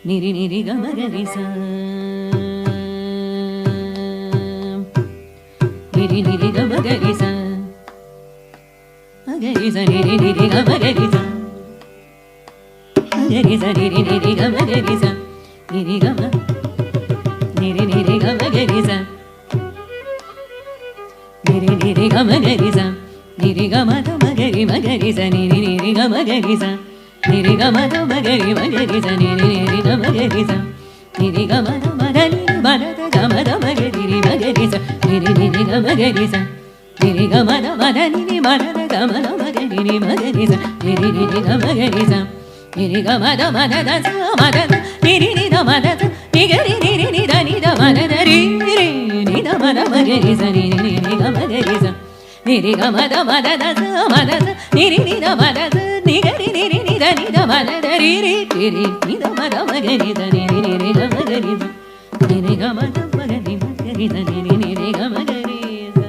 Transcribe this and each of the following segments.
நிரி நிரி கமகரிசா நிரி நிரி கமகரிசா அகரிசா நிரி நிரி கமகரிசா அகரிசா நிரி நிரி கமகரிசா நிரி கம நிரி நிரி கமகரிசா நிரி நிரி கமகரிசா நிரி கமத மகரி மகரிசா நிரி நிரி கமகரிசா நிரி கமத மகரி மகரிசா நிரி நிரி கமகரிசா நிரி கமத மகரி மதத கமத மகரி மகரிசா நிரி நிரி கமகரிசா நிரி கமத மதனி மதத கமத மகரி மகரிசா நிரி நிரி கமகரிசா நிரி கமத மதத மதத நிரி நித மதத நிகரி நிரி நித நித மதத ரி ரி நித மத மகரிசா நிரி நிரி கமகரிசா நிரி கமத மதத மதத நிரி நித மதத நிகரி நிரி நித நித மதத ரி ரி ரி நித மத மகரித நிரி நிரி கமகரித நிரி கமத மகரி மகரித நிரி நிரி கமகரித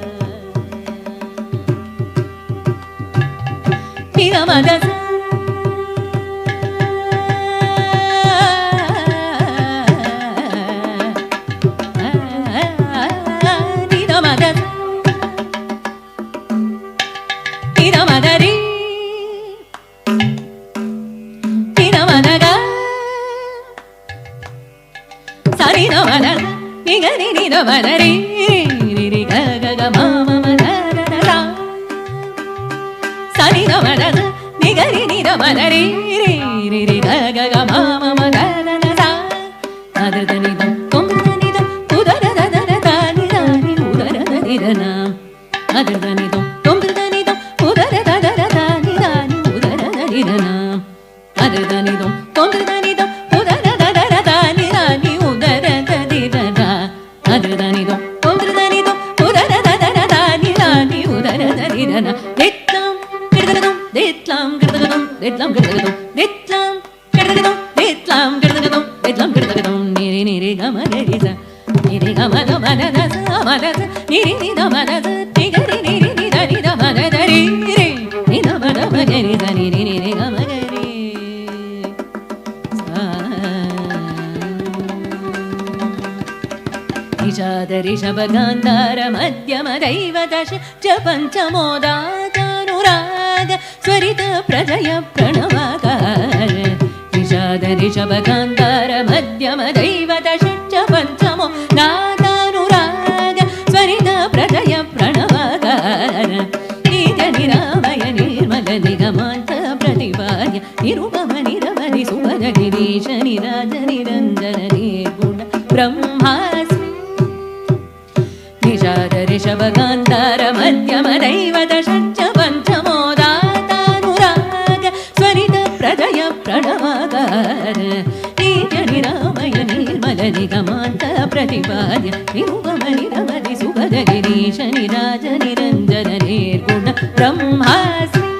நித மதத நித மதத நித மதரி நித மதக சரி நமத நிகரி நித மதரி நிரி கக மாம மதர சரி நமத நிகரி நித மதரி நிரி கக மாம மதர அதத நிதம் தொந்தர நிதம் உதர ததர தானி தானி உதர ததிரன அதத நிதம் தொந்தர நிதம் உதர ததர தானி தானி உதர ததிரன அதத நிதம் தொந்தர நிதம் உதர ததர தானி தானி உதர ததிரன அதத நிதம் தொந்தர நிதம் உதர ததர தானி தானி உதர ததிரன திட்லம் கிடதகம் திட்லம் கிடதகம் திட்லம் கிடதகம் திட்லம் கிடதகம் திட்லம் கிடதகம் திட்லம் கிடதகம் நிரி நிரி கமகரிசா நிரி கமத மதத மதத நிரி நித மதத நிகரி நிரி நித நித மதத ரி ரி நித மத மகரிசா நிரி நிரி கமகரி நிஷாத ரிஷபகாந்தார மத்யம தைவதஷ ச பஞ்சமோதானுராக ஸ்வரித பிரஜய பிரணவகார நிஷாத ரிஷபகாந்தார மத்யம தைவதஷ ச பஞ்சமோ நாதானுராக ஸ்வரித பிரஜய பிரணவகார நிஜ நிராமய நிர்மல நிகமாந்த பிரதிபாய நிருபம நிரவதி சுபத கிரீஷ நிராஜ நிரஞ்சன நிர்குண பிரம்மாஸ்மி நிஷாத ரிஷபகாந்தார மத்யம தைவதஷ ச பஞ்சமோதானுராக ஸ்வரித பிரஜய பிரணவகார நிஜ நிராமய நிர்மல நிகமாந்த பிரதிபாய நிருபம நிரவதி சுபத கிரீஷ நிராஜ நிரஞ்சன நிர்குண பிரம்மாஸ்மி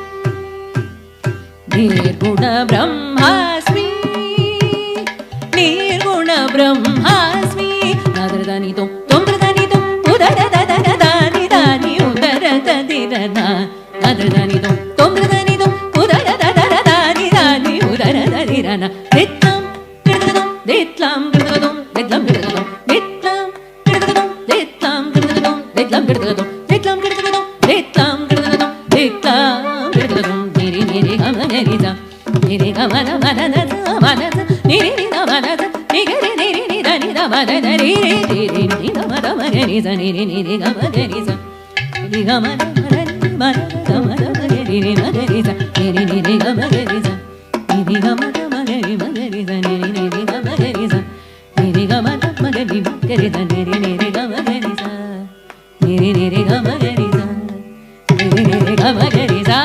நிர்குண பிரம்மாஸ்மி நிர்குண பிரம்மாஸ்மி நாதரதானிதம் தொம்ரதானிதம் உதர ததர தானி தானி உதர ததிரன நாதரதானிதம் தொம்ரதானிதம் உதர ததர தானி தானி உதர ததிரன திட்லம் கிடதகம் திட்லம் கிடதகம் திட்லம் கிடதகம் திட்லம் கிடதகம் திட்லம் கிடதகம் திட்லம் கிடதகம் திட்லம் கிடதகம் திட்லம் கிடதகம் திட்லம் கிடதகம் நிரி நிரி கமகரிசா நிரி கமத மதத மதத நிரி நித மதத நிகரி நிரி நித நித மதத ரி ரி நித மத மகரிசா நிரி நிரி கமகரிசா நிரி கமத மதனி மதத கமத மகரி மகரிசா நிரி நிரி கமகரிசா நிரி கமத மகரி மகரிசா நிரி நிரி கமகரிசா நிரி கமத மகரி மகரிசா நிரி நிரி கமகரிசா நிரி நிரி கமகரிசா நிரி நிரி கமகரிசா